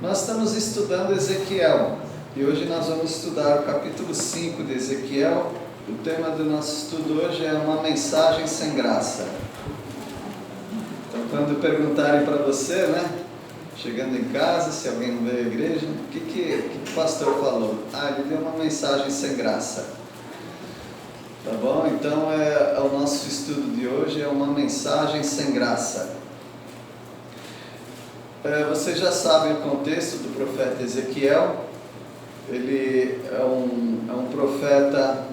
Nós estamos estudando Ezequiel e hoje nós vamos estudar o capítulo 5 de Ezequiel. O tema do nosso estudo hoje é uma mensagem sem graça. Então, quando perguntarem para você, chegando em casa, se alguém não veio à igreja, o que o pastor falou? Ele deu uma mensagem sem graça. Tá bom? Então, o nosso estudo de hoje é uma mensagem sem graça. Vocês já sabem o contexto do profeta Ezequiel. Ele é um profeta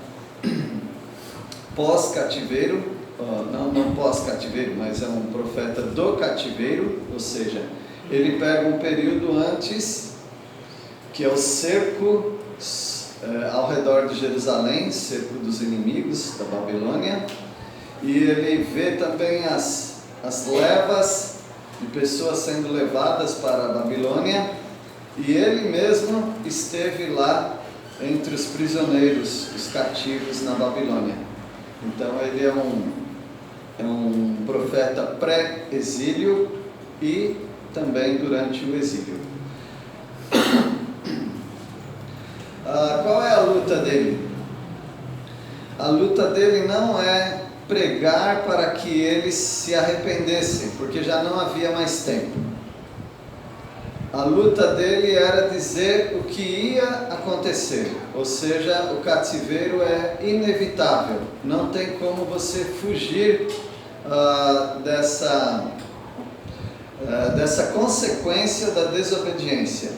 pós-cativeiro, não pós-cativeiro, mas é um profeta do cativeiro, ou seja, ele pega um período antes, que é o cerco ao redor de Jerusalém, cerco dos inimigos da Babilônia, e ele vê também as levas de pessoas sendo levadas para a Babilônia, e ele mesmo esteve lá entre os prisioneiros, os cativos na Babilônia. Então ele é um profeta pré-exílio e também durante o exílio. Qual é a luta dele? A luta dele não é pregar para que eles se arrependessem, porque já não havia mais tempo. A luta dele era dizer o que ia acontecer, ou seja, o cativeiro é inevitável, não tem como você fugir dessa consequência da desobediência.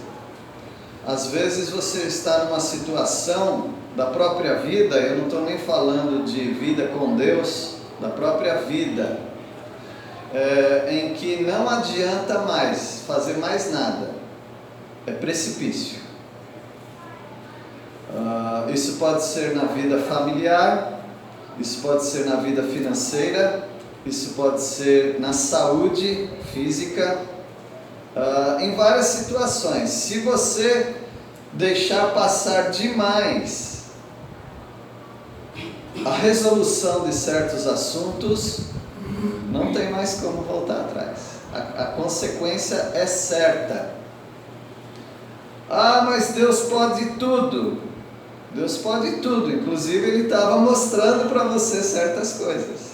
Às vezes você está numa situação da própria vida, eu não estou nem falando de vida com Deus, da própria vida, em que não adianta mais fazer mais nada, é precipício. Isso pode ser na vida familiar, isso pode ser na vida financeira, isso pode ser na saúde física, em várias situações. Se você deixar passar demais a resolução de certos assuntos, não tem mais como voltar atrás. A consequência é certa. Mas Deus pode tudo. Deus pode tudo. Inclusive Ele estava mostrando para você certas coisas.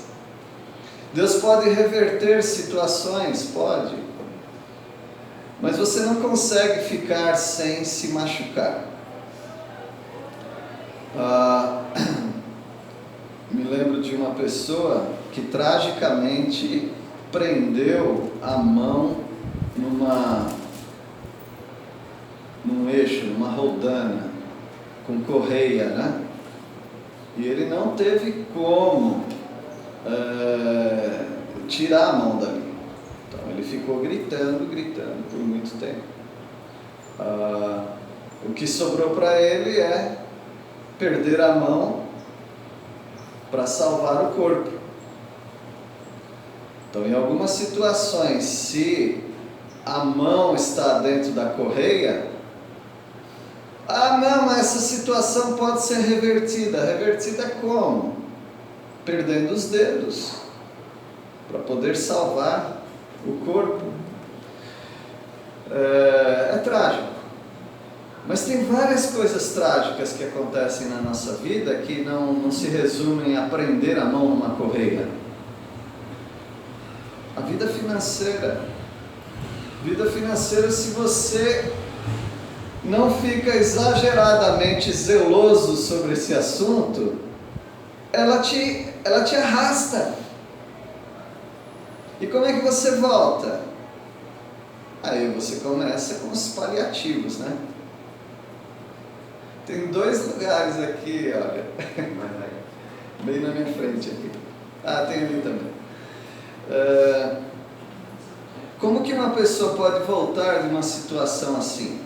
Deus pode reverter situações? Pode. Mas você não consegue ficar sem se machucar. Me lembro de uma pessoa que tragicamente prendeu a mão num eixo, numa roldana, com correia, E ele não teve como tirar a mão dali. Então ele ficou gritando por muito tempo. O que sobrou para ele é perder a mão para salvar o corpo. Então, em algumas situações, se a mão está dentro da correia, mas essa situação pode ser revertida. Revertida como? Perdendo os dedos, para poder salvar o corpo. É trágico. Mas tem várias coisas trágicas que acontecem na nossa vida que não se resumem a prender a mão numa correia. A vida financeira. Vida financeira, se você não fica exageradamente zeloso sobre esse assunto, ela te arrasta. E como é que você volta? Aí você começa com os paliativos, Tem 2 lugares aqui, olha, bem na minha frente aqui. Tem ali também. Como que uma pessoa pode voltar de uma situação assim?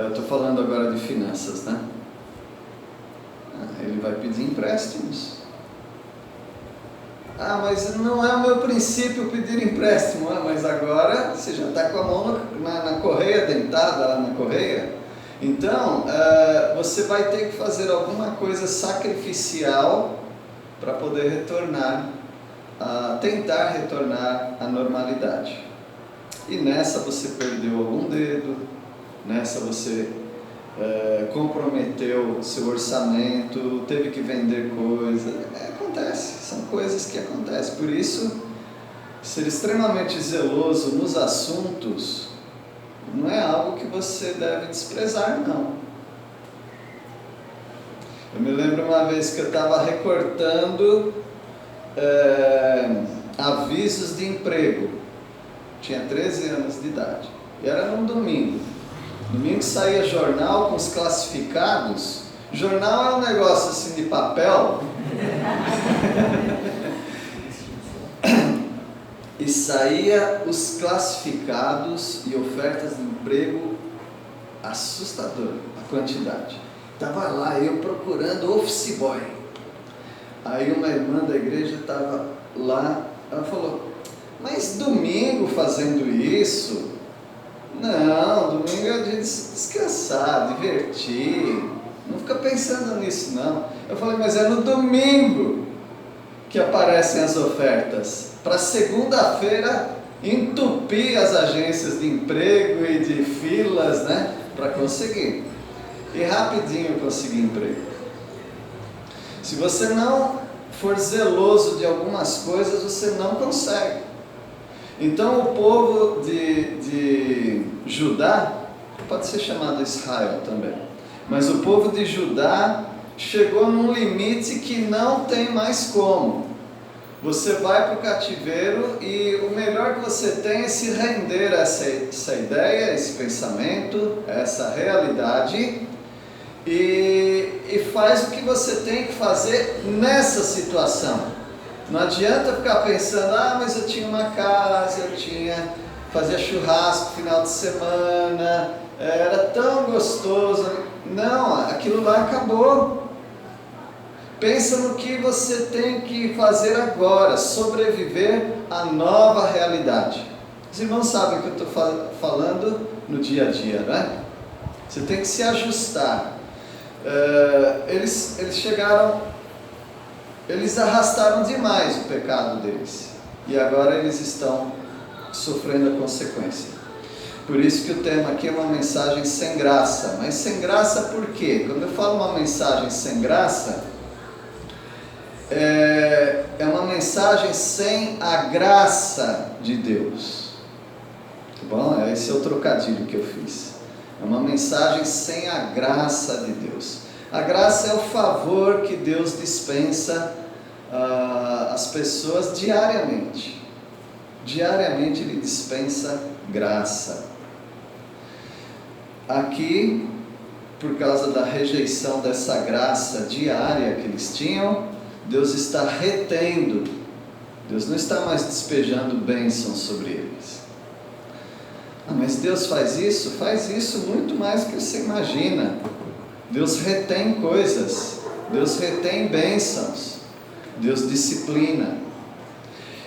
Estou falando agora de finanças, Ele vai pedir empréstimos. Mas não é o meu princípio pedir empréstimo. Mas agora você já está com a mão na correia, dentada lá na correia. Então, você vai ter que fazer alguma coisa sacrificial para poder tentar retornar à normalidade. E nessa você perdeu algum dedo, nessa você comprometeu seu orçamento, teve que vender coisa. Acontece, são coisas que acontecem. Por isso, ser extremamente zeloso nos assuntos não é algo que você deve desprezar, não. Eu me lembro uma vez que eu estava recortando avisos de emprego. Tinha 13 anos de idade. E era num domingo. Domingo saía jornal com os classificados. Jornal é um negócio assim de papel. E saía os classificados e ofertas de emprego, assustador a quantidade. Estava lá eu procurando office boy. Aí uma irmã da igreja estava lá, ela falou: mas domingo fazendo isso? Não, domingo é o dia de descansar, divertir, não fica pensando nisso não. Eu falei: mas é no domingo que aparecem as ofertas, para segunda-feira entupir as agências de emprego e de filas, né, para conseguir. E rapidinho eu consegui emprego. Se você não for zeloso de algumas coisas, você não consegue. Então o povo de Judá, pode ser chamado Israel também, mas o povo de Judá chegou num limite que não tem mais como. Você vai para o cativeiro e o melhor que você tem é se render a essa ideia, esse pensamento, essa realidade, e faz o que você tem que fazer nessa situação. Não adianta ficar pensando: mas eu tinha uma casa, fazia churrasco no final de semana, era tão gostoso. Não, aquilo lá acabou. Pensa no que você tem que fazer agora, sobreviver à nova realidade. Os irmãos sabem o que eu estou falando no dia a dia, né? Você tem que se ajustar. Eles arrastaram demais o pecado deles, e agora eles estão sofrendo a consequência. Por isso que o tema aqui é uma mensagem sem graça. Mas sem graça por quê? Quando eu falo uma mensagem sem graça, é uma mensagem sem a graça de Deus. Tá bom? Esse é o trocadilho que eu fiz. É uma mensagem sem a graça de Deus. A graça é o favor que Deus dispensa às pessoas diariamente. Diariamente Ele dispensa graça. Aqui, por causa da rejeição dessa graça diária que eles tinham, Deus está retendo. Deus não está mais despejando bênçãos sobre eles. Mas Deus faz isso muito mais do que você imagina. Deus retém coisas, Deus retém bênçãos, Deus disciplina.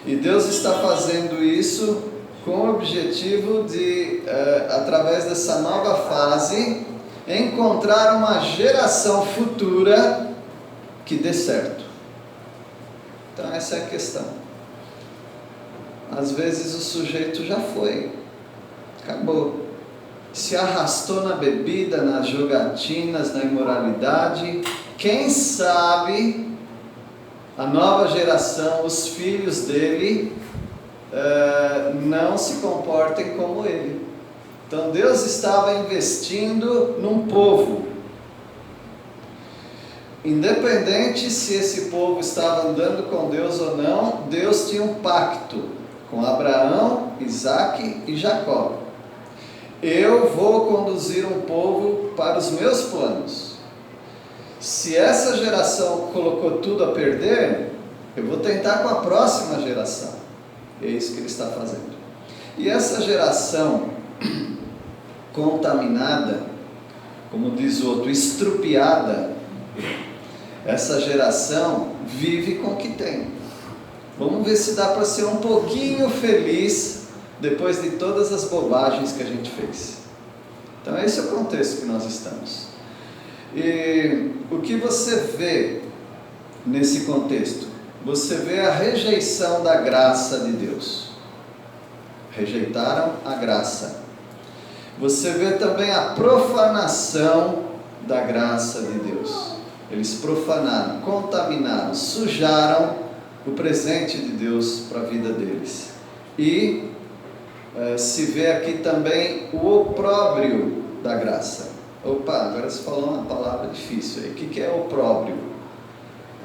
E Deus está fazendo isso com o objetivo de, através dessa nova fase, encontrar uma geração futura que dê certo. Então essa é a questão. Às vezes o sujeito já foi, acabou, se arrastou na bebida, nas jogatinas, na imoralidade. Quem sabe a nova geração, os filhos dele, não se comportem como ele. Então Deus estava investindo num povo. Independente se esse povo estava andando com Deus ou não, Deus tinha um pacto com Abraão, Isaque e Jacó. Eu vou conduzir um povo para os meus planos. Se essa geração colocou tudo a perder, eu vou tentar com a próxima geração. É isso que Ele está fazendo. E essa geração contaminada, como diz o outro, estrupiada, essa geração vive com o que tem. Vamos ver se dá para ser um pouquinho feliz depois de todas as bobagens que a gente fez. Então esse é o contexto que nós estamos. E o que você vê nesse contexto? Você vê a rejeição da graça de Deus. rejeitaram a graça. Você vê também a profanação da graça de Deus. Eles profanaram, contaminaram, sujaram o presente de Deus para a vida deles. E se vê aqui também o opróbrio da graça. Opa, agora você falou uma palavra difícil aí. O que é opróbrio?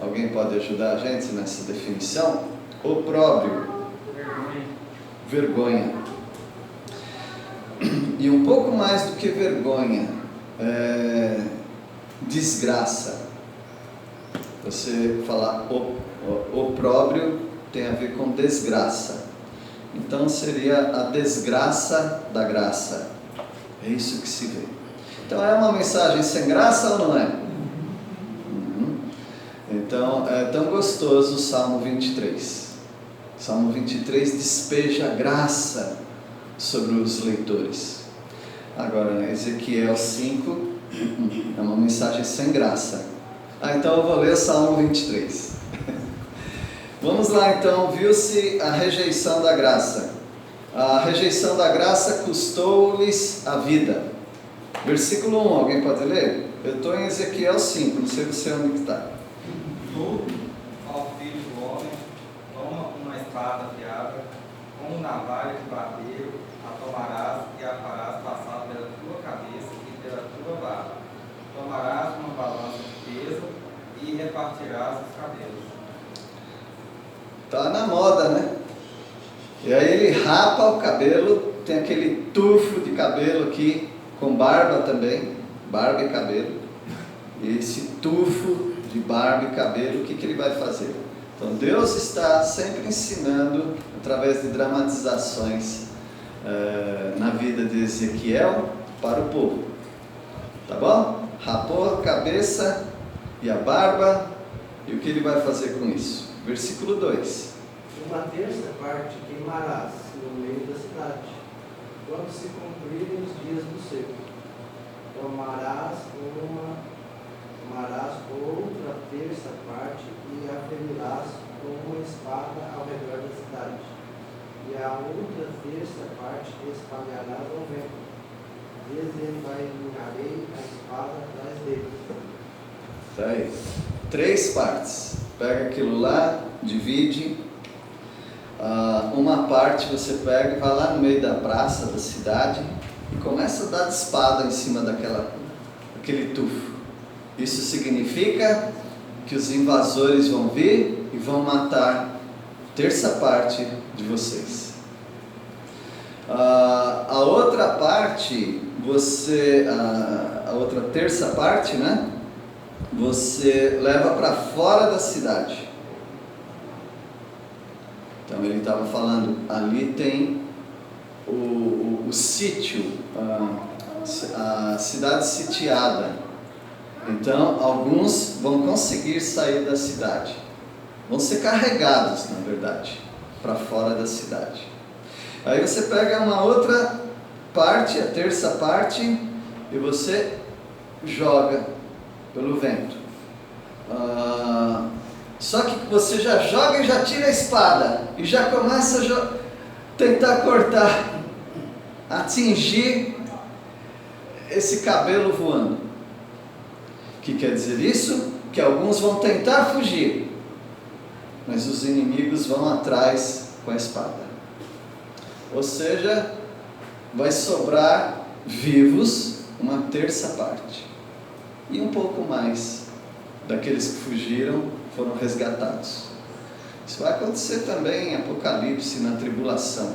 Alguém pode ajudar a gente nessa definição? Opróbrio. Vergonha. E um pouco mais do que vergonha, desgraça. Você falar opróbrio tem a ver com desgraça. Então seria a desgraça da graça. É isso que se vê. Então é uma mensagem sem graça ou não é? Então é tão gostoso o Salmo 23. O Salmo 23 despeja graça sobre os leitores. Agora, Ezequiel 5 é uma mensagem sem graça. Então eu vou ler o Salmo 23. Vamos lá então, viu-se a rejeição da graça. A rejeição da graça custou-lhes a vida. Versículo 1, alguém pode ler? Eu estou em Ezequiel 5, não sei você onde está. Tu, ó filho do homem, toma uma espada afiada, com um navalha de barbeiro, a tomarás e a farás passar pela tua cabeça e pela tua barba. Tomarás uma balança de peso e repartirás os cabelos. Está na moda, né? E aí ele rapa o cabelo, tem aquele tufo de cabelo aqui, com barba também, barba e cabelo. E esse tufo de barba e cabelo, o que ele vai fazer? Então Deus está sempre ensinando, através de dramatizações na vida de Ezequiel, para o povo. Tá bom? Rapou a cabeça e a barba, e o que ele vai fazer com isso? Versículo 2. Uma terça parte queimarás no meio da cidade, quando se cumprirem os dias do seco. Tomarás outra terça parte e a ferirás com uma espada ao redor da cidade, e a outra terça parte espalharás ao vento. Desenvainarei a espada atrás deles. Tá aí. 3 partes. Pega aquilo lá, divide. Uma parte você pega e vai lá no meio da praça da cidade e começa a dar de espada em cima daquele tufo. Isso significa que os invasores vão vir e vão matar terça parte de vocês. A outra parte, a outra terça parte, né? Você leva para fora da cidade. Então ele estava falando, ali tem o sítio, a cidade sitiada. Então alguns vão conseguir sair da cidade, vão ser carregados, na verdade, para fora da cidade. Aí você pega uma outra parte, a terça parte, e você joga pelo vento. Só que você já joga e já tira a espada e já começa a tentar cortar, atingir esse cabelo voando. O que quer dizer isso? Que alguns vão tentar fugir, mas os inimigos vão atrás com a espada. Ou seja, vai sobrar vivos uma terça parte. E um pouco mais daqueles que fugiram foram resgatados. Isso vai acontecer também em Apocalipse, na tribulação.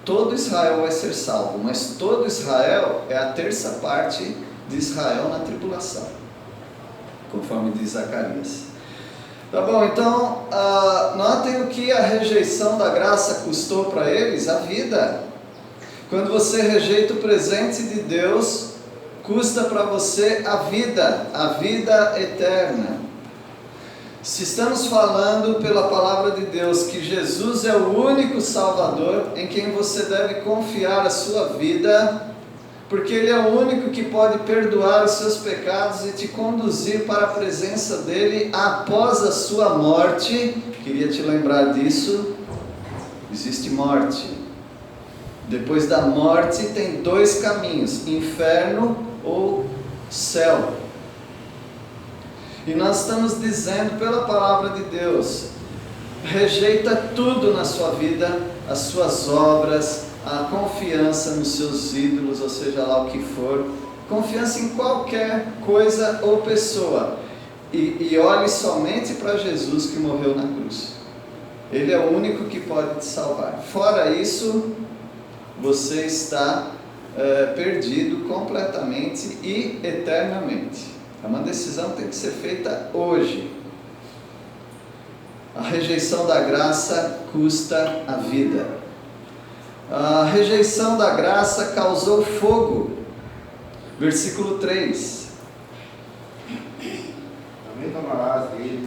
Todo Israel vai ser salvo, mas todo Israel é a terça parte de Israel na tribulação, conforme diz Zacarias. Tá bom, então notem o que a rejeição da graça custou para eles: a vida. Quando você rejeita o presente de Deus, custa para você a vida eterna. Se estamos falando pela palavra de Deus que Jesus é o único Salvador em quem você deve confiar a sua vida, porque Ele é o único que pode perdoar os seus pecados e te conduzir para a presença dEle após a sua morte. Queria te lembrar disso. Existe morte, Depois da morte tem dois caminhos: inferno ou céu. E nós estamos dizendo pela palavra de Deus: rejeita tudo na sua vida, as suas obras, a confiança nos seus ídolos, ou seja lá o que for, confiança em qualquer coisa ou pessoa, e olhe somente para Jesus que morreu na cruz. Ele é o único que pode te salvar. Fora isso, você está perdido completamente e eternamente. É uma decisão que tem que ser feita hoje. A rejeição da graça custa a vida. A rejeição da graça causou fogo. Versículo 3. Também tomarás dele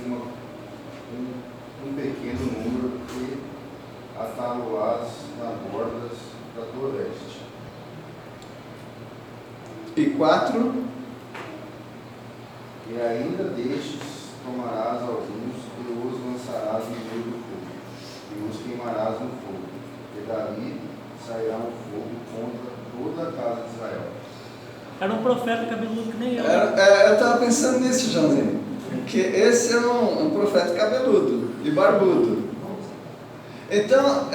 um pequeno número e atá-lo-ás nas bordas da tua veste. E 4. E ainda destes tomarás alguns e os lançarás no meio do fogo, e os queimarás no fogo, e dali sairá um fogo contra toda a casa de Israel. Era um profeta cabeludo que nem eu. Eu estava pensando nisso, Joãozinho, que esse é um profeta cabeludo e barbudo. Então,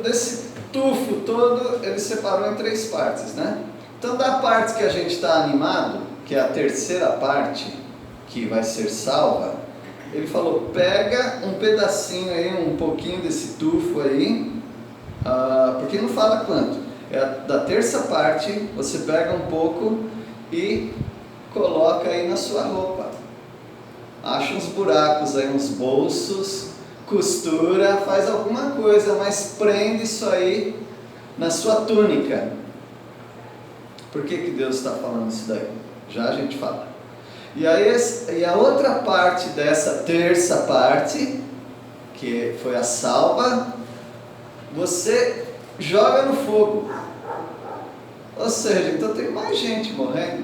desse tufo todo, ele separou em 3 partes, né? Então, da parte que a gente está animado, que é a terceira parte, que vai ser salva, ele falou: pega um pedacinho aí, um pouquinho desse tufo aí, porque não fala quanto, da terça parte, você pega um pouco e coloca aí na sua roupa, acha uns buracos aí, uns bolsos, costura, faz alguma coisa, mas prende isso aí na sua túnica. Por que Deus está falando isso daí? Já a gente fala. E a outra parte dessa terça parte, que foi a salva, você joga no fogo. Ou seja, então tem mais gente morrendo.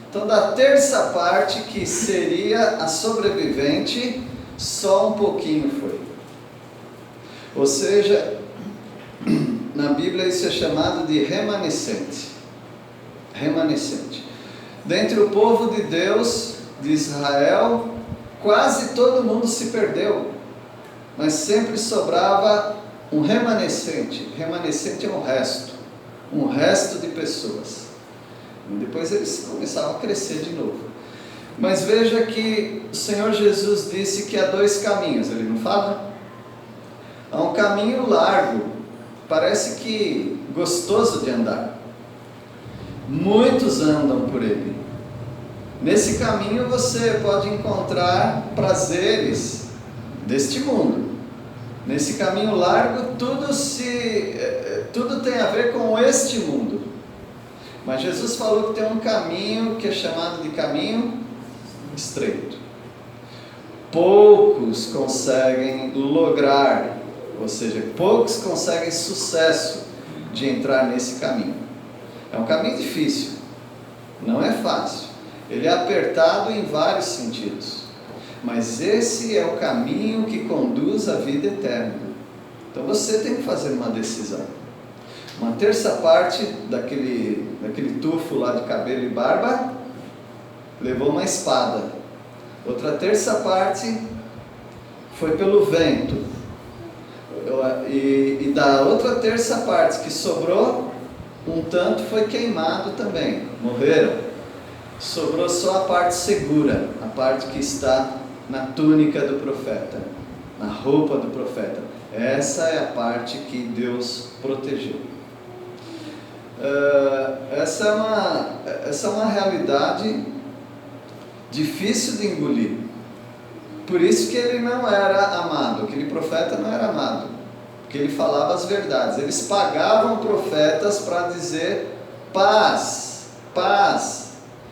Então da terça parte, que seria a sobrevivente, só um pouquinho foi. Ou seja, na Bíblia isso é chamado de remanescente. Remanescente. Dentre o povo de Deus, de Israel, quase todo mundo se perdeu, mas sempre sobrava um remanescente. Remanescente é um resto de pessoas. E depois eles começavam a crescer de novo. Mas veja que o Senhor Jesus disse que há 2 caminhos, ele não fala? Há um caminho largo, parece que gostoso de andar. Muitos andam por ele. Nesse caminho você pode encontrar prazeres deste mundo. Nesse caminho largo tudo tem a ver com este mundo. Mas Jesus falou que tem um caminho que é chamado de caminho estreito. Poucos conseguem lograr, ou seja, poucos conseguem sucesso de entrar nesse caminho. É um caminho difícil, não é fácil. Ele é apertado em vários sentidos, mas esse é o caminho que conduz à vida eterna. Então você tem que fazer uma decisão. Uma terça parte daquele tufo lá de cabelo e barba levou uma espada. Outra terça parte foi pelo vento. E da outra terça parte que sobrou, um tanto foi queimado também, morreram. Sobrou só a parte segura, a parte que está na túnica do profeta, na roupa do profeta. Essa é a parte que Deus protegeu. Essa é uma realidade difícil de engolir. Por isso que ele não era amado, aquele profeta não era amado, porque ele falava as verdades. Eles pagavam profetas para dizer paz, paz.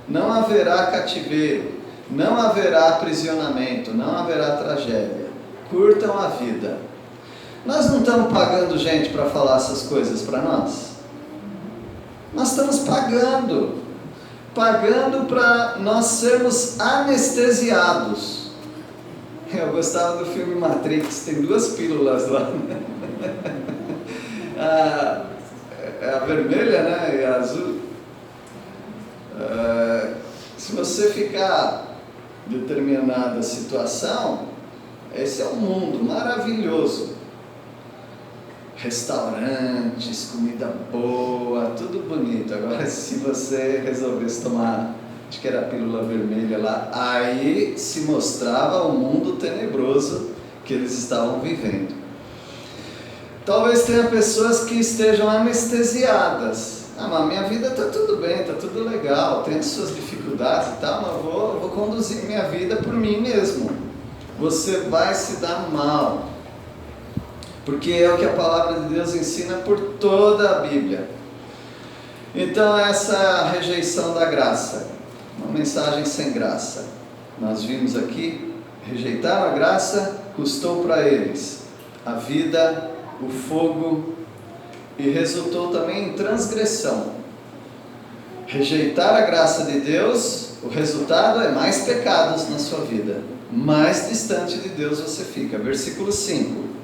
Não haverá cativeiro, não haverá aprisionamento, não haverá tragédia. Curtam a vida. Nós não estamos pagando gente para falar essas coisas para nós. Nós estamos pagando para nós sermos anestesiados. Eu gostava do filme Matrix, tem 2 pílulas lá. vermelha, né, e a azul. Se você ficar em determinada situação, esse é um mundo maravilhoso. Restaurantes, comida boa, tudo bonito. Agora, se você resolvesse tomar, acho que era a pílula vermelha lá, aí se mostrava o mundo tenebroso que eles estavam vivendo. Talvez tenha pessoas que estejam anestesiadas. Mas minha vida está tudo bem, está tudo legal, tem as suas dificuldades e tal, mas eu vou conduzir minha vida por mim mesmo. Você vai se dar mal. Porque é o que a palavra de Deus ensina por toda a Bíblia. Então, essa rejeição da graça, uma mensagem sem graça. Nós vimos aqui, rejeitaram a graça, custou para eles a vida, o fogo, e resultou também em transgressão. Rejeitar a graça de Deus, o resultado é mais pecados na sua vida. Mais distante de Deus você fica. Versículo 5.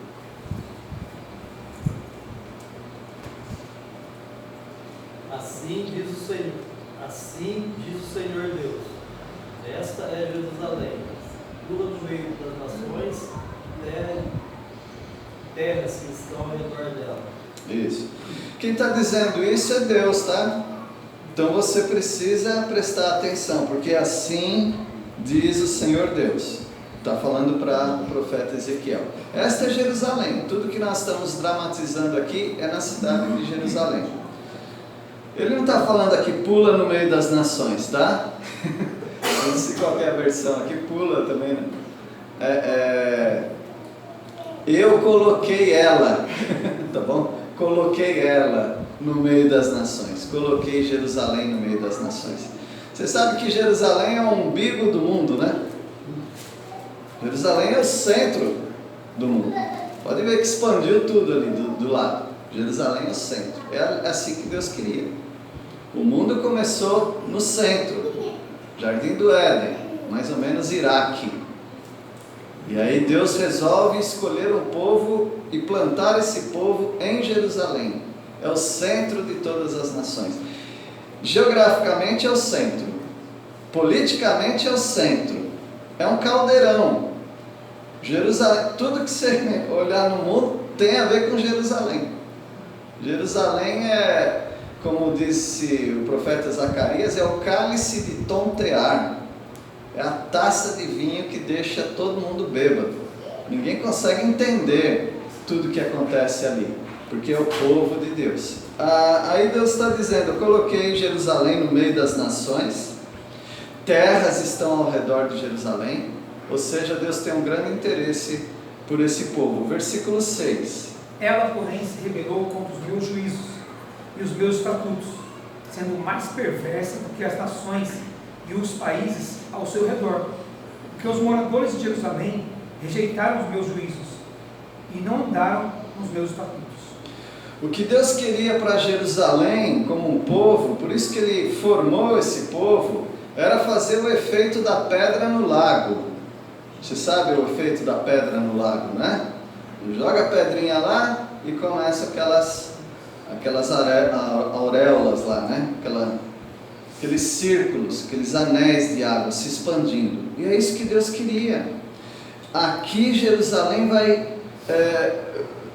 Assim diz o Senhor Deus: esta é Jerusalém, pula no meio das nações, terras que estão ao redor dela. Isso. Quem está dizendo isso é Deus, tá? Então você precisa prestar atenção, porque assim diz o Senhor Deus. Está falando para o profeta Ezequiel. Esta é Jerusalém. Tudo que nós estamos dramatizando aqui é na cidade de Jerusalém. Ele não está falando aqui, pula no meio das nações, tá? Não sei qual é a versão aqui, pula também, né? Eu coloquei ela, tá bom? Coloquei ela no meio das nações. Coloquei Jerusalém no meio das nações. Você sabe que Jerusalém é o umbigo do mundo, né? Jerusalém é o centro do mundo. Pode ver que expandiu tudo ali do lado. Jerusalém é o centro. É assim que Deus queria. O mundo começou no centro, Jardim do Éden, mais ou menos Iraque. E aí Deus resolve escolher um povo e plantar esse povo em Jerusalém. É o centro de todas as nações. Geograficamente é o centro. Politicamente é o centro. É um caldeirão. Jerusalém, tudo que você olhar no mundo tem a ver com Jerusalém. Jerusalém é, como disse o profeta Zacarias, é o cálice de tontear. É a taça de vinho que deixa todo mundo bêbado. Ninguém consegue entender tudo que acontece ali, porque é o povo de Deus. Aí Deus está dizendo: eu coloquei Jerusalém no meio das nações, terras estão ao redor de Jerusalém, ou seja, Deus tem um grande interesse por esse povo. Versículo 6. Ela, porém, se rebelou contra os meus juízos e os meus estatutos, sendo mais perversa do que as nações e os países ao seu redor, porque os moradores de Jerusalém rejeitaram os meus juízos e não andaram nos meus estatutos. O que Deus queria para Jerusalém como um povo, por isso que Ele formou esse povo, era fazer o efeito da pedra no lago. Você sabe o efeito da pedra no lago, né? Joga a pedrinha lá e começa aquelas auréolas lá, né? Aqueles círculos, aqueles anéis de água se expandindo. E é isso que Deus queria. Aqui Jerusalém vai...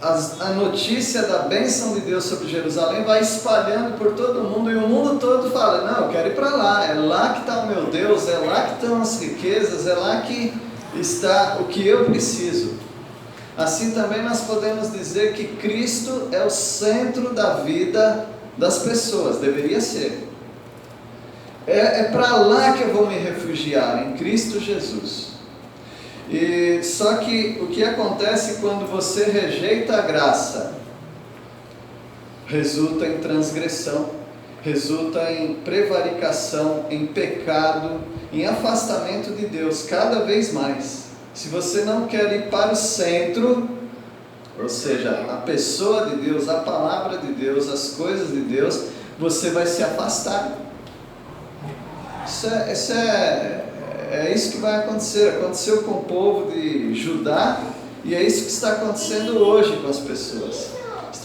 a notícia da bênção de Deus sobre Jerusalém vai espalhando por todo mundo, e o mundo todo fala: não, eu quero ir para lá, é lá que está o meu Deus, é lá que estão as riquezas, é lá que está o que eu preciso. Assim também nós podemos dizer que Cristo é o centro da vida das pessoas, deveria ser. É para lá que eu vou me refugiar, em Cristo Jesus. E só que o que acontece quando você rejeita a graça? Resulta em transgressão, resulta em prevaricação, em pecado, em afastamento de Deus cada vez mais. Se você não quer ir para o centro, ou seja, a pessoa de Deus, a palavra de Deus, as coisas de Deus, você vai se afastar. É isso que vai acontecer. Aconteceu com o povo de Judá, e é isso que está acontecendo hoje com as pessoas.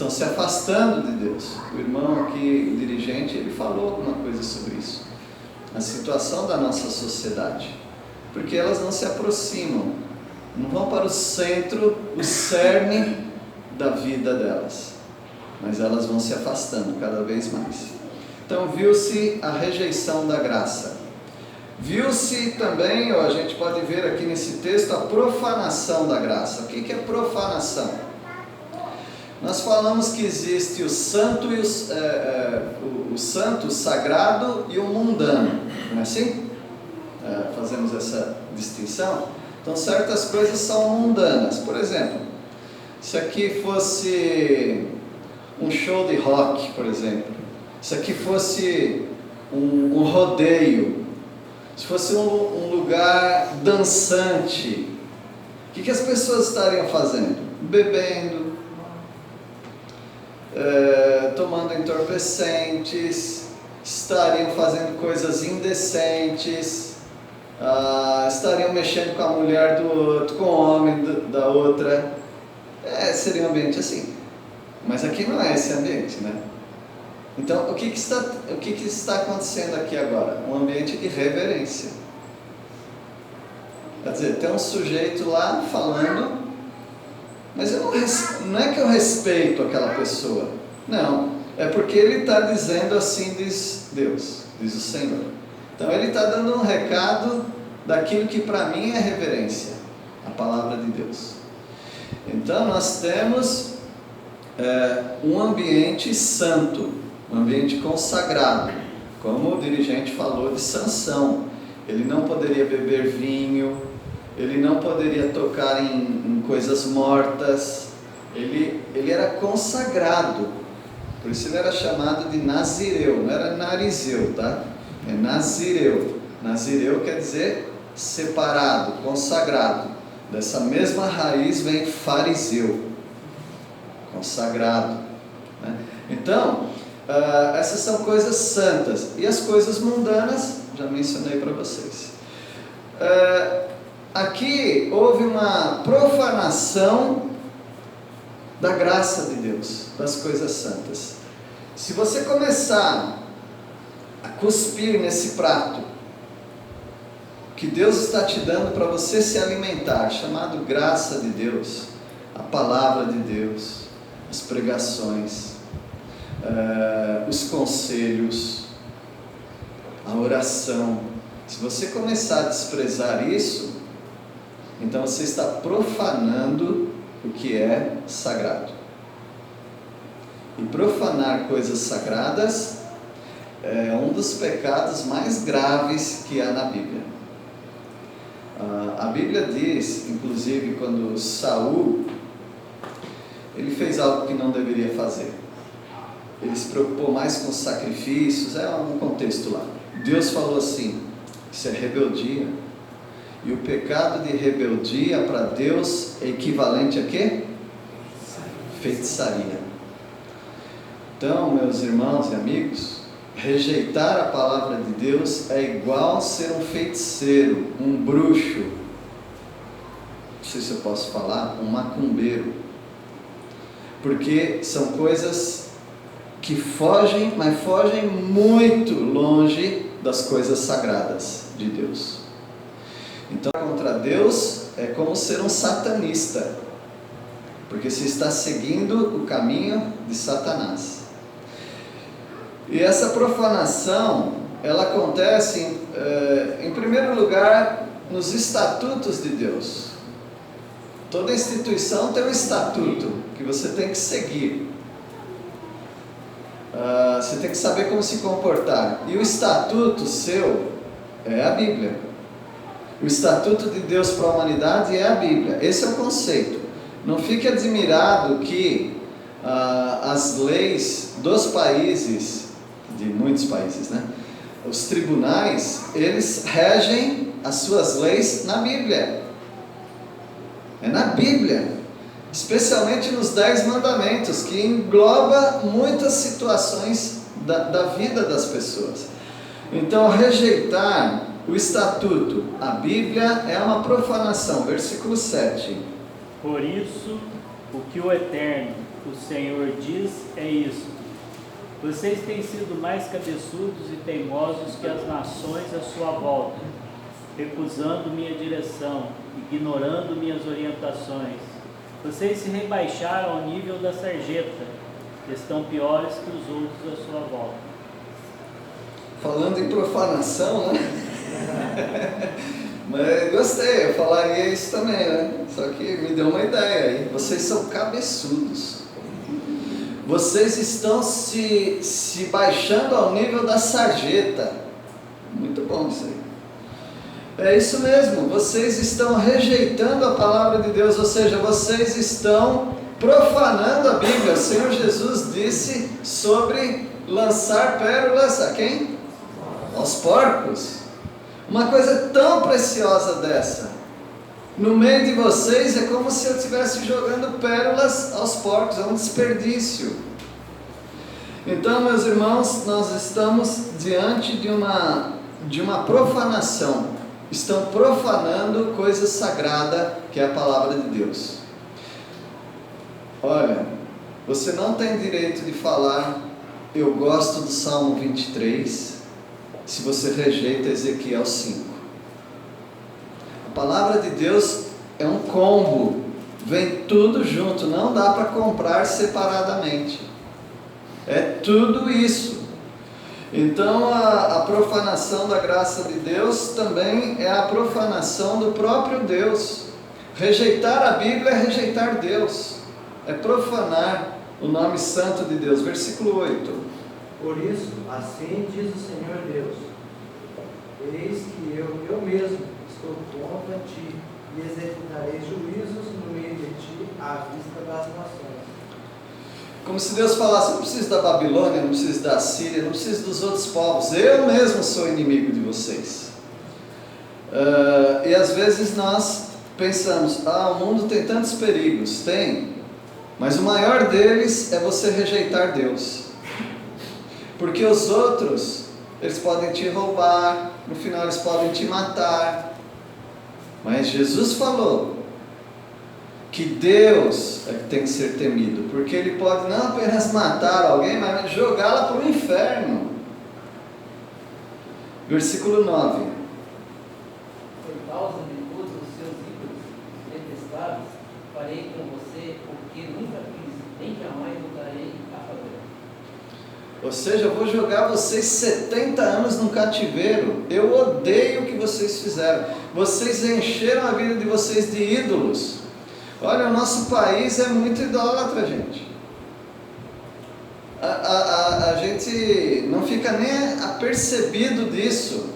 estão se afastando de Deus. O irmão aqui, o dirigente, ele falou alguma coisa sobre isso. A situação da nossa sociedade. Porque elas não se aproximam, não vão para o centro, o cerne da vida delas. Mas elas vão se afastando cada vez mais. Então viu-se a rejeição da graça. Viu-se também, a gente pode ver aqui nesse texto, a profanação da graça. O que é profanação? Nós falamos que existe o santo, o santo, o sagrado e o mundano, não é assim? Fazemos essa distinção. Então certas coisas são mundanas. Por exemplo, se aqui fosse um show de rock, por exemplo, se aqui fosse um rodeio, se fosse um lugar dançante, o que as pessoas estariam fazendo? Bebendo, tomando entorpecentes, estariam fazendo coisas indecentes, estariam mexendo com a mulher do outro, com o homem da outra. Seria um ambiente assim. Mas aqui não é esse ambiente, né? Então, o que está acontecendo aqui agora? Um ambiente de reverência. Quer dizer, tem um sujeito lá falando, mas não é que eu respeito aquela pessoa. Não, é porque ele está dizendo assim, diz Deus, diz o Senhor. Então, ele está dando um recado daquilo que para mim é reverência, a palavra de Deus. Então, nós temos um ambiente santo, um ambiente consagrado, como o dirigente falou de Sansão. Ele não poderia beber vinho, ele não poderia tocar em coisas mortas, ele era consagrado, por isso ele era chamado de Nazireu, não era Narizeu, tá? É Nazireu. Nazireu quer dizer separado, consagrado. Dessa mesma raiz vem fariseu, consagrado, né? Então, essas são coisas santas. E as coisas mundanas, já mencionei para vocês. Aqui houve uma profanação da graça de Deus, das coisas santas. Se você começar a cuspir nesse prato que Deus está te dando para você se alimentar, chamado graça de Deus, a palavra de Deus, as pregações, os conselhos, a oração. Se você começar a desprezar isso, então você está profanando o que é sagrado. E profanar coisas sagradas é um dos pecados mais graves que há na Bíblia. A Bíblia diz, inclusive, quando Saul, ele fez algo que não deveria fazer. Ele se preocupou mais com os sacrifícios, um contexto lá. Deus falou assim, isso é rebeldia. E o pecado de rebeldia para Deus é equivalente a quê? Feitiçaria. Então, meus irmãos e amigos, rejeitar a palavra de Deus é igual ser um feiticeiro, um bruxo, não sei se eu posso falar, um macumbeiro, porque são coisas que fogem, mas fogem muito longe das coisas sagradas de Deus. Então, contra Deus é como ser um satanista, porque você está seguindo o caminho de Satanás. E essa profanação, ela acontece, em primeiro lugar, nos estatutos de Deus. Toda instituição tem um estatuto que você tem que seguir. Você tem que saber como se comportar. E o estatuto seu é a Bíblia. O estatuto de Deus para a humanidade é a Bíblia. Esse é o conceito. Não fique admirado que as leis dos países, de muitos países, né? Os tribunais, eles regem as suas leis na Bíblia. É na Bíblia, especialmente nos 10 mandamentos, que engloba muitas situações da vida das pessoas. Então, rejeitar o estatuto, a Bíblia, é uma profanação. Versículo 7. Por isso, o que o Eterno o Senhor diz é isto: vocês têm sido mais cabeçudos e teimosos que as nações à sua volta, recusando minha direção, ignorando minhas orientações. Vocês se rebaixaram ao nível da sarjeta, estão piores que os outros à sua volta. Falando em profanação, né? Mas gostei, eu falaria isso também, né? Só que me deu uma ideia aí. Vocês são cabeçudos. Vocês estão se baixando ao nível da sarjeta. Muito bom isso aí. É isso mesmo, vocês estão rejeitando a palavra de Deus, ou seja, vocês estão profanando a Bíblia. O Senhor Jesus disse sobre lançar pérolas a quem? Aos porcos. Uma coisa tão preciosa dessa, no meio de vocês, é como se eu estivesse jogando pérolas aos porcos, é um desperdício. Então, meus irmãos, nós estamos diante de uma profanação. Estão profanando coisa sagrada, que é a palavra de Deus. Olha, você não tem direito de falar, eu gosto do Salmo 23, se você rejeita Ezequiel 5. A palavra de Deus é um combo, vem tudo junto, não dá para comprar separadamente. É tudo isso. Então a profanação da graça de Deus também é a profanação do próprio Deus. Rejeitar a Bíblia é rejeitar Deus, é profanar o nome santo de Deus. Versículo 8. Por isso, assim diz o Senhor Deus: eis que eu mesmo estou contra ti, e executarei juízos no meio de ti à vista das nações. Como se Deus falasse: não preciso da Babilônia, não preciso da Síria, não preciso dos outros povos, eu mesmo sou inimigo de vocês. E às vezes nós pensamos: o mundo tem tantos perigos. Tem, mas o maior deles é você rejeitar Deus. Porque os outros, eles podem te roubar, no final eles podem te matar. Mas Jesus falou que Deus é que tem que ser temido, porque Ele pode não apenas matar alguém, mas jogá-la para o inferno. Versículo 9. Por causa de todos os seus ídolos detestáveis, farei com você o que nunca fiz, nem jamais voltarei a fazer. Ou seja, eu vou jogar vocês 70 anos num cativeiro. Eu odeio o que vocês fizeram. Vocês encheram a vida de vocês de ídolos. Olha, o nosso país é muito idólatra, gente. A gente não fica nem apercebido disso.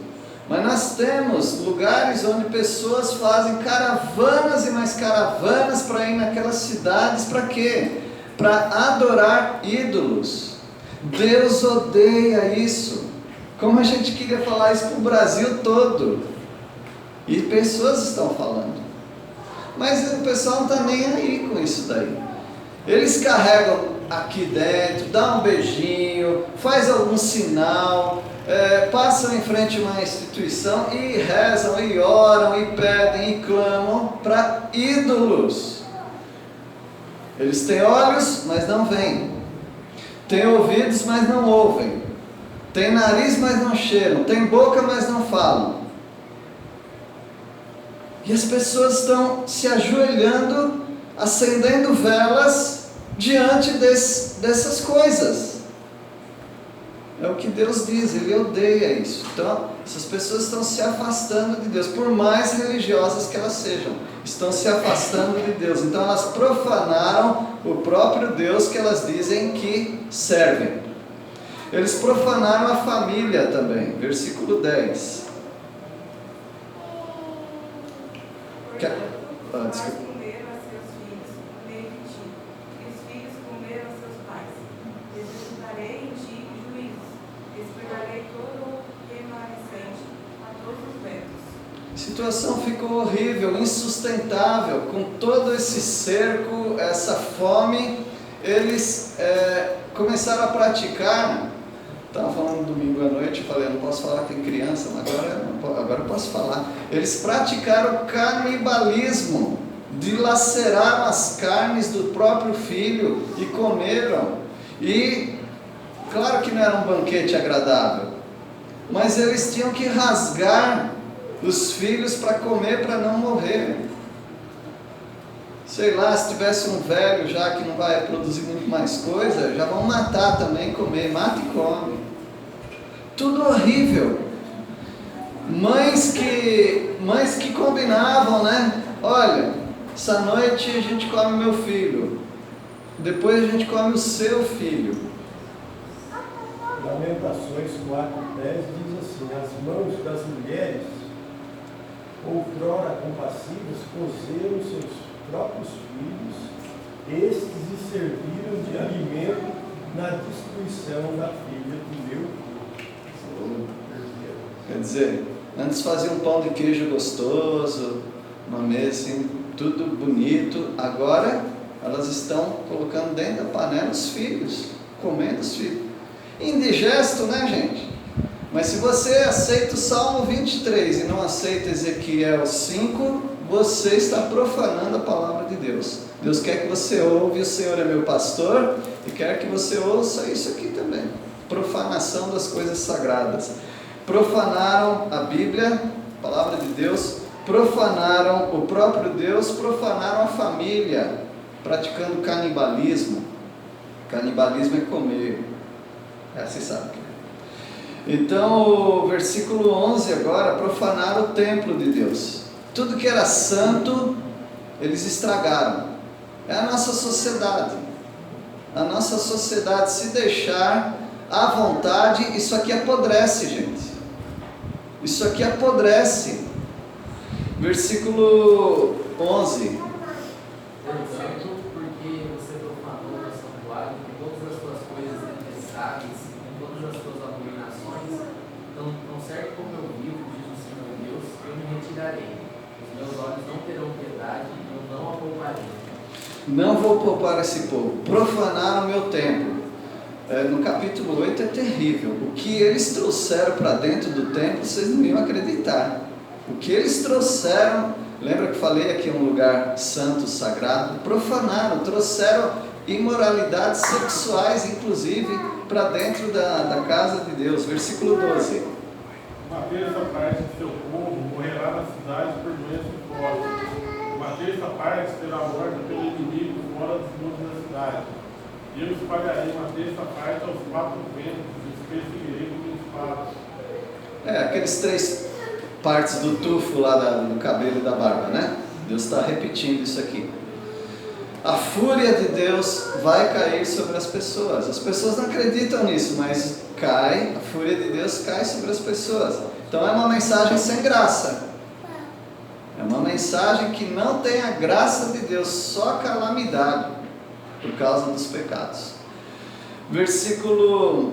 Mas nós temos lugares onde pessoas fazem caravanas e mais caravanas para ir naquelas cidades. Para quê? Para adorar ídolos. Deus odeia isso. Como a gente queria falar isso para o Brasil todo. E pessoas estão falando. Mas o pessoal não está nem aí com isso daí. Eles carregam aqui dentro, dá um beijinho, faz algum sinal, passam em frente a uma instituição e rezam, e oram, e pedem, e clamam para ídolos. Eles têm olhos, mas não veem. Têm ouvidos, mas não ouvem. Têm nariz, mas não cheiram. Têm boca, mas não falam. E as pessoas estão se ajoelhando, acendendo velas diante dessas coisas. É o que Deus diz, Ele odeia isso. Então, essas pessoas estão se afastando de Deus, por mais religiosas que elas sejam, estão se afastando de Deus. Então, elas profanaram o próprio Deus que elas dizem que servem. Eles profanaram a família também. Versículo 10. Desculpa. Comeram a seus filhos no meio de ti, e os filhos comeram a seus pais. Executarei em ti juízos, espalharei todo o remanescente a todos os ventos. A situação ficou horrível, insustentável, com todo esse cerco, essa fome. Eles começaram a praticar. Estava falando domingo à noite, falei, eu não posso falar que tem criança, mas agora eu posso falar. Eles praticaram canibalismo dilaceraram as carnes do próprio filho e comeram. E claro que não era um banquete agradável, mas eles tinham que rasgar os filhos para comer, para não morrer. Sei lá, se tivesse um velho já que não vai produzir muito mais coisa, já vão matar também, comer, mata e come. Tudo horrível. Mães que combinavam, né? Olha, essa noite a gente come meu filho, depois a gente come o seu filho. Lamentações 4:10 diz assim: as mãos das mulheres, outrora compassivas, cozeram seus próprios filhos, estes lhe serviram de alimento na destruição da filha do meu povo. Quer dizer, antes fazia um pão de queijo gostoso, uma mesa assim, tudo bonito. Agora elas estão colocando dentro da panela os filhos, comendo os filhos. Indigesto, né, gente? Mas se você aceita o Salmo 23 e não aceita Ezequiel 5, você está profanando a palavra de Deus. Deus quer que você ouve, o Senhor é meu pastor, e quer que você ouça isso aqui também. Profanação das coisas sagradas. Profanaram a Bíblia, a palavra de Deus, profanaram o próprio Deus, profanaram a família, praticando canibalismo. Canibalismo é comer. Você sabe que é. Então, o versículo 11 agora, profanaram o templo de Deus. Tudo que era santo, eles estragaram. É a nossa sociedade. A nossa sociedade, se deixar à vontade, isso aqui apodrece, gente. Isso aqui apodrece. Versículo 11. Portanto, porque você profanou o santuário com todas as suas coisas detestáveis, com todas as suas abominações, então, tão certo como eu vivo, diz o Senhor Deus, eu me retirarei. Os meus olhos não terão piedade, eu não a pouparei. Não vou poupar esse povo. Profanaram o meu templo. No capítulo 8 é terrível. O que eles trouxeram para dentro do templo, vocês não iam acreditar. O que eles trouxeram, lembra que falei aqui um lugar santo, sagrado? Profanaram, trouxeram imoralidades sexuais, inclusive, para dentro da casa de Deus. Versículo 12. Uma terça parte do seu povo morrerá na cidade por doença e fome. Uma terça parte será morta pelo inimigo fora dos muros da cidade. E eu espalharei uma terça parte aos quatro ventos e os perseguirei com espada. Aqueles 3 partes do tufo lá do cabelo e da barba, né? Deus está repetindo isso aqui. A fúria de Deus vai cair sobre as pessoas. As pessoas não acreditam nisso, mas a fúria de Deus cai sobre as pessoas. Então é uma mensagem sem graça. É uma mensagem que não tem a graça de Deus, só calamidade, por causa dos pecados. Versículo...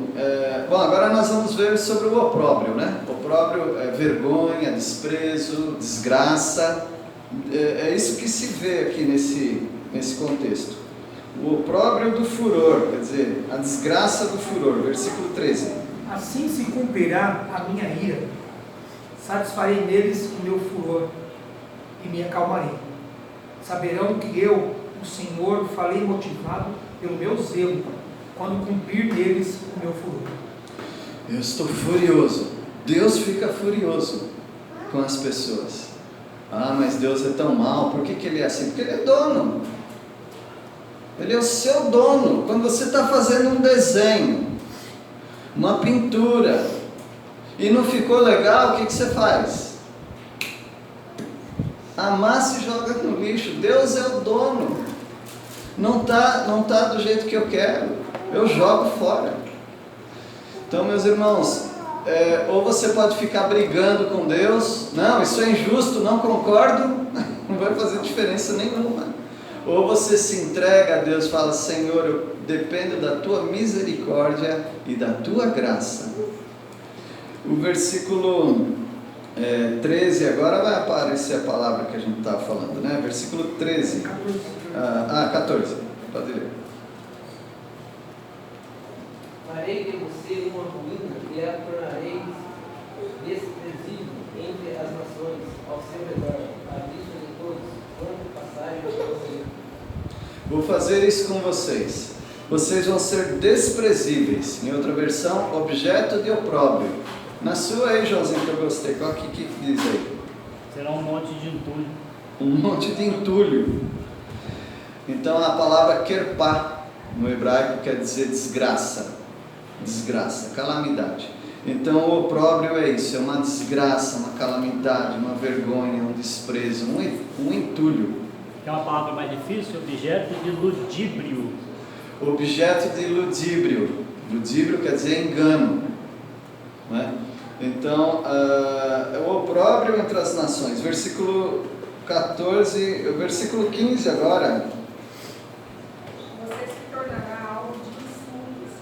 bom, agora nós vamos ver sobre o opróbrio, né? Opróbrio é vergonha, desprezo, desgraça. É isso que se vê aqui nesse contexto. O opróbrio do furor, quer dizer, a desgraça do furor. Versículo 13. Assim se cumprirá a minha ira, satisfarei neles o meu furor e me acalmarei. Saberão que eu, o Senhor, falei motivado pelo meu zelo, quando cumprir neles o meu furor. Eu estou furioso. Deus fica furioso com as pessoas. Ah, mas Deus é tão mau. Por que Ele é assim? Porque Ele é dono. Ele é o seu dono. Quando você está fazendo um desenho, uma pintura, e não ficou legal, o que você faz? Amassa e joga no lixo. Deus é o dono. Não tá do jeito que eu quero, eu jogo fora. Então, meus irmãos, ou você pode ficar brigando com Deus, não, isso é injusto, não concordo, não vai fazer diferença nenhuma. Ou você se entrega a Deus e fala: Senhor, eu dependo da tua misericórdia e da tua graça. O versículo 13, agora vai aparecer a palavra que a gente estava falando, né? Versículo 13. 14. Pode ler. Farei de você uma ruína e a tornarei desprezível entre as nações ao seu redor, à vista de todos, Vou fazer isso com vocês. Vocês vão ser desprezíveis. Em outra versão, objeto de opróbrio. Na sua aí, Joãozinho, que eu gostei. Qual que diz aí? Será um monte de entulho. Um monte de entulho. Então a palavra kerpá no hebraico quer dizer desgraça. Desgraça, calamidade. Então o opróbrio é isso, é uma desgraça, uma calamidade, uma vergonha, um desprezo, um entulho. É uma palavra mais difícil, objeto de ludíbrio. Objeto de ludíbrio. Ludíbrio quer dizer engano, não é? Então, é o opróbrio entre as nações. Versículo 14, versículo 15 agora. Você se tornará alvo de insultos,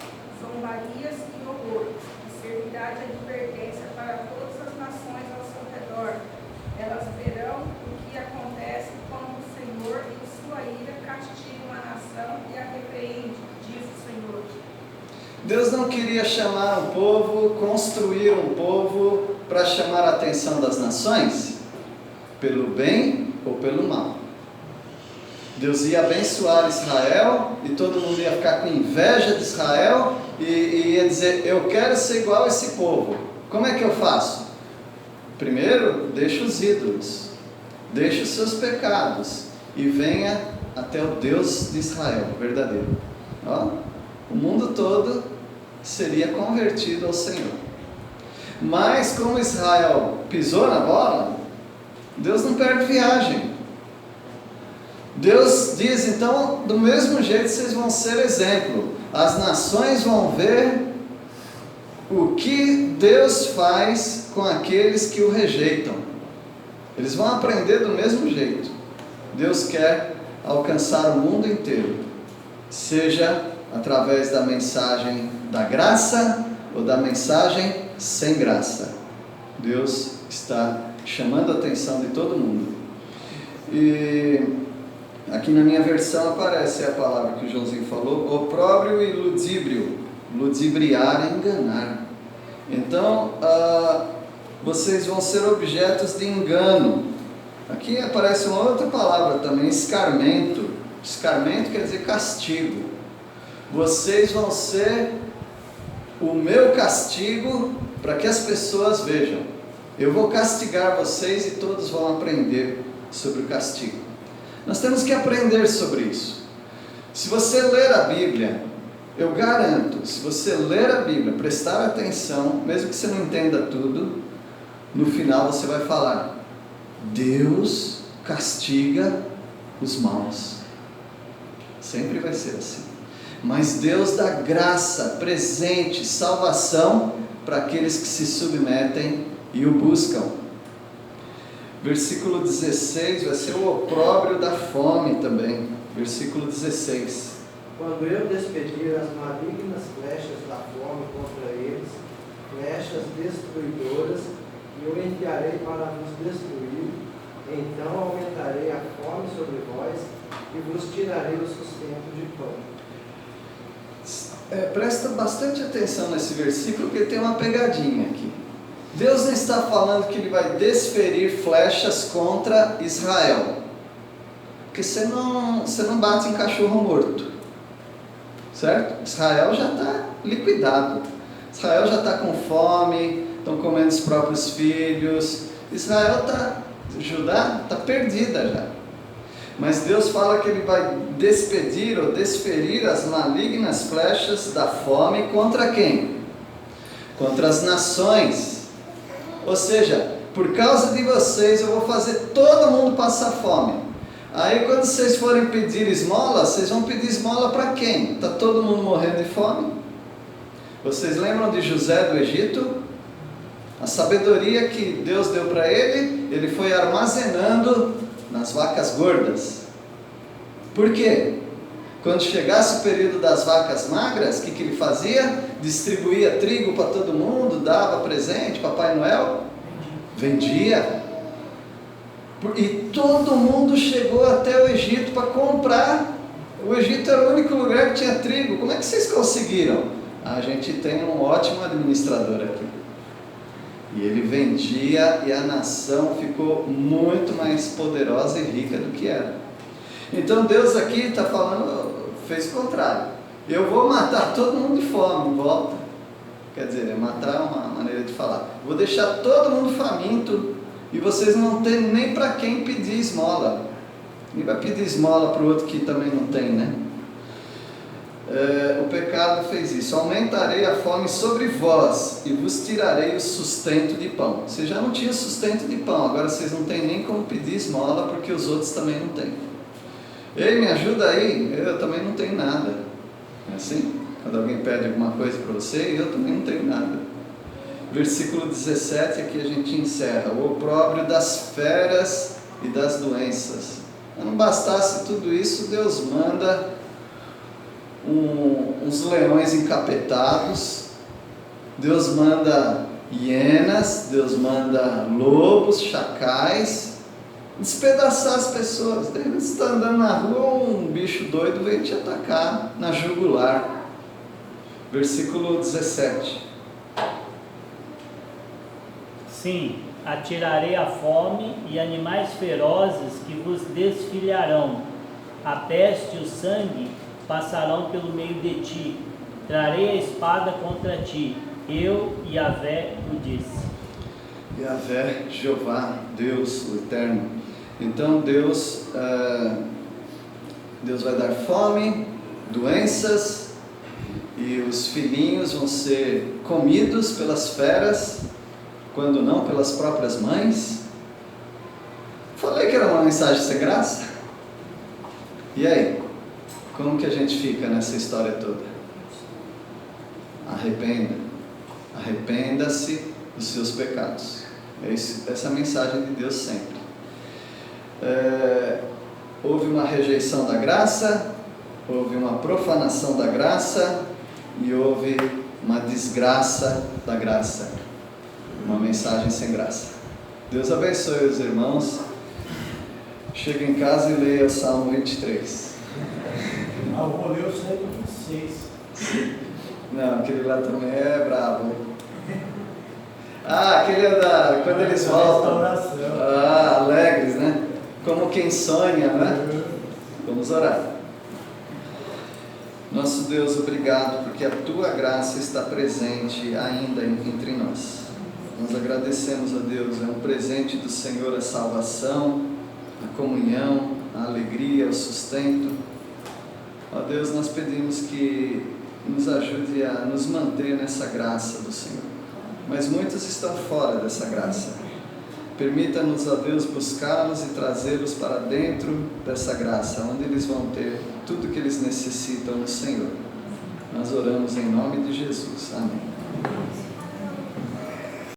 zombarias e horror, e servirá de advertência para todas as nações ao seu redor. Elas verão o que acontece quando o Senhor e sua ira castigam a nação e a repreende, diz o Senhor. Deus não queria chamar um povo, construir um povo para chamar a atenção das nações, pelo bem ou pelo mal. Deus ia abençoar Israel e todo mundo ia ficar com inveja de Israel e ia dizer, eu quero ser igual a esse povo. Como é que eu faço? Primeiro, deixa os ídolos, deixa os seus pecados e venha até o Deus de Israel, verdadeiro. Ó, o mundo todo seria convertido ao Senhor. Mas como Israel pisou na bola, Deus não perde viagem. Deus diz, então, do mesmo jeito vocês vão ser exemplo. As nações vão ver o que Deus faz com aqueles que o rejeitam. Eles vão aprender do mesmo jeito. Deus quer alcançar o mundo inteiro, seja através da mensagem da graça ou da mensagem sem graça. Deus está chamando a atenção de todo mundo. E aqui na minha versão aparece a palavra que o Joãozinho falou, opróbrio e ludíbrio. Ludibriar é enganar. Então, vocês vão ser objetos de engano. Aqui aparece uma outra palavra também, escarmento. Escarmento quer dizer castigo. Vocês vão ser o meu castigo para que as pessoas vejam. Eu vou castigar vocês e todos vão aprender sobre o castigo. Nós temos que aprender sobre isso. Se você ler a Bíblia, eu garanto, se você ler a Bíblia, prestar atenção, mesmo que você não entenda tudo, no final você vai falar, Deus castiga os maus. Sempre vai ser assim. Mas Deus dá graça, presente, salvação para aqueles que se submetem e o buscam. Versículo 16 vai ser o opróbrio da fome também. Versículo 16. Quando eu despedir as malignas flechas da fome contra eles, flechas destruidoras, e eu enviarei para vos destruir, então aumentarei a fome sobre vós e vos tirarei o sustento de pão. Presta bastante atenção nesse versículo, porque tem uma pegadinha aqui. Deus não está falando que Ele vai desferir flechas contra Israel, porque você não bate em cachorro morto, certo? Israel já está liquidado, Israel já está com fome, estão comendo os próprios filhos, Judá está perdida já. Mas Deus fala que Ele vai despedir ou desferir as malignas flechas da fome contra quem? Contra as nações. Ou seja, por causa de vocês eu vou fazer todo mundo passar fome. Aí quando vocês forem pedir esmola, vocês vão pedir esmola para quem? Está todo mundo morrendo de fome? Vocês lembram de José do Egito? A sabedoria que Deus deu para ele foi armazenando nas vacas gordas. Por quê? Quando chegasse o período das vacas magras, o que ele fazia? Distribuía trigo para todo mundo, dava presente, Papai Noel, vendia. E todo mundo chegou até o Egito para comprar. O Egito era o único lugar que tinha trigo. Como é que vocês conseguiram? A gente tem um ótimo administrador aqui. E ele vendia e a nação ficou muito mais poderosa e rica do que era. Então Deus aqui está falando, fez o contrário. Eu vou matar todo mundo de fome em volta. Quer dizer, matar é uma maneira de falar. Vou deixar todo mundo faminto e vocês não têm nem para quem pedir esmola. E vai pedir esmola para o outro que também não tem, né? O pecado fez isso. Aumentarei a fome sobre vós e vos tirarei o sustento de pão. Vocês já não tinham sustento de pão, agora vocês não têm nem como pedir esmola porque os outros também não têm. Ei, me ajuda aí, eu também não tenho nada. É assim? Quando alguém pede alguma coisa para você, eu também não tenho nada. Versículo 17, aqui a gente encerra. O opróbrio das feras e das doenças. Não bastasse tudo isso, Deus manda uns leões encapetados, Deus manda hienas, Deus manda lobos, chacais, despedaçar as pessoas. Daí você está andando na rua, um bicho doido vem te atacar na jugular. Versículo 17. Sim, atirarei a fome e animais ferozes que vos desfilharão. A peste e o sangue passarão pelo meio de ti. Trarei a espada contra ti. Eu, Yahvé, o disse. Yahvé, Jeová, Deus, o Eterno. Então Deus vai dar fome, doenças, e os filhinhos vão ser comidos pelas feras, quando não pelas próprias mães. Falei que era uma mensagem sem graça? E aí? Como que a gente fica nessa história toda? Arrependa-se dos seus pecados. Essa é a mensagem de Deus sempre. Houve uma rejeição da graça, houve uma profanação da graça e houve uma desgraça da graça. Uma mensagem sem graça. Deus abençoe os irmãos. Chega em casa e leia o Salmo 23. Eu vou ler o Salmo 26. Não, aquele lá também é bravo. Aquele é quando eles voltam. Alegres, né? Como quem sonha, né? Vamos orar. Nosso Deus, obrigado, porque a Tua graça está presente ainda entre nós. Nós agradecemos a Deus, é um presente do Senhor a salvação, a comunhão, a alegria, o sustento. Ó Deus, nós pedimos que nos ajude a nos manter nessa graça do Senhor. Mas muitos estão fora dessa graça. Permita-nos, ó Deus, buscá-los e trazê-los para dentro dessa graça, onde eles vão ter tudo que eles necessitam no Senhor. Nós oramos em nome de Jesus. Amém.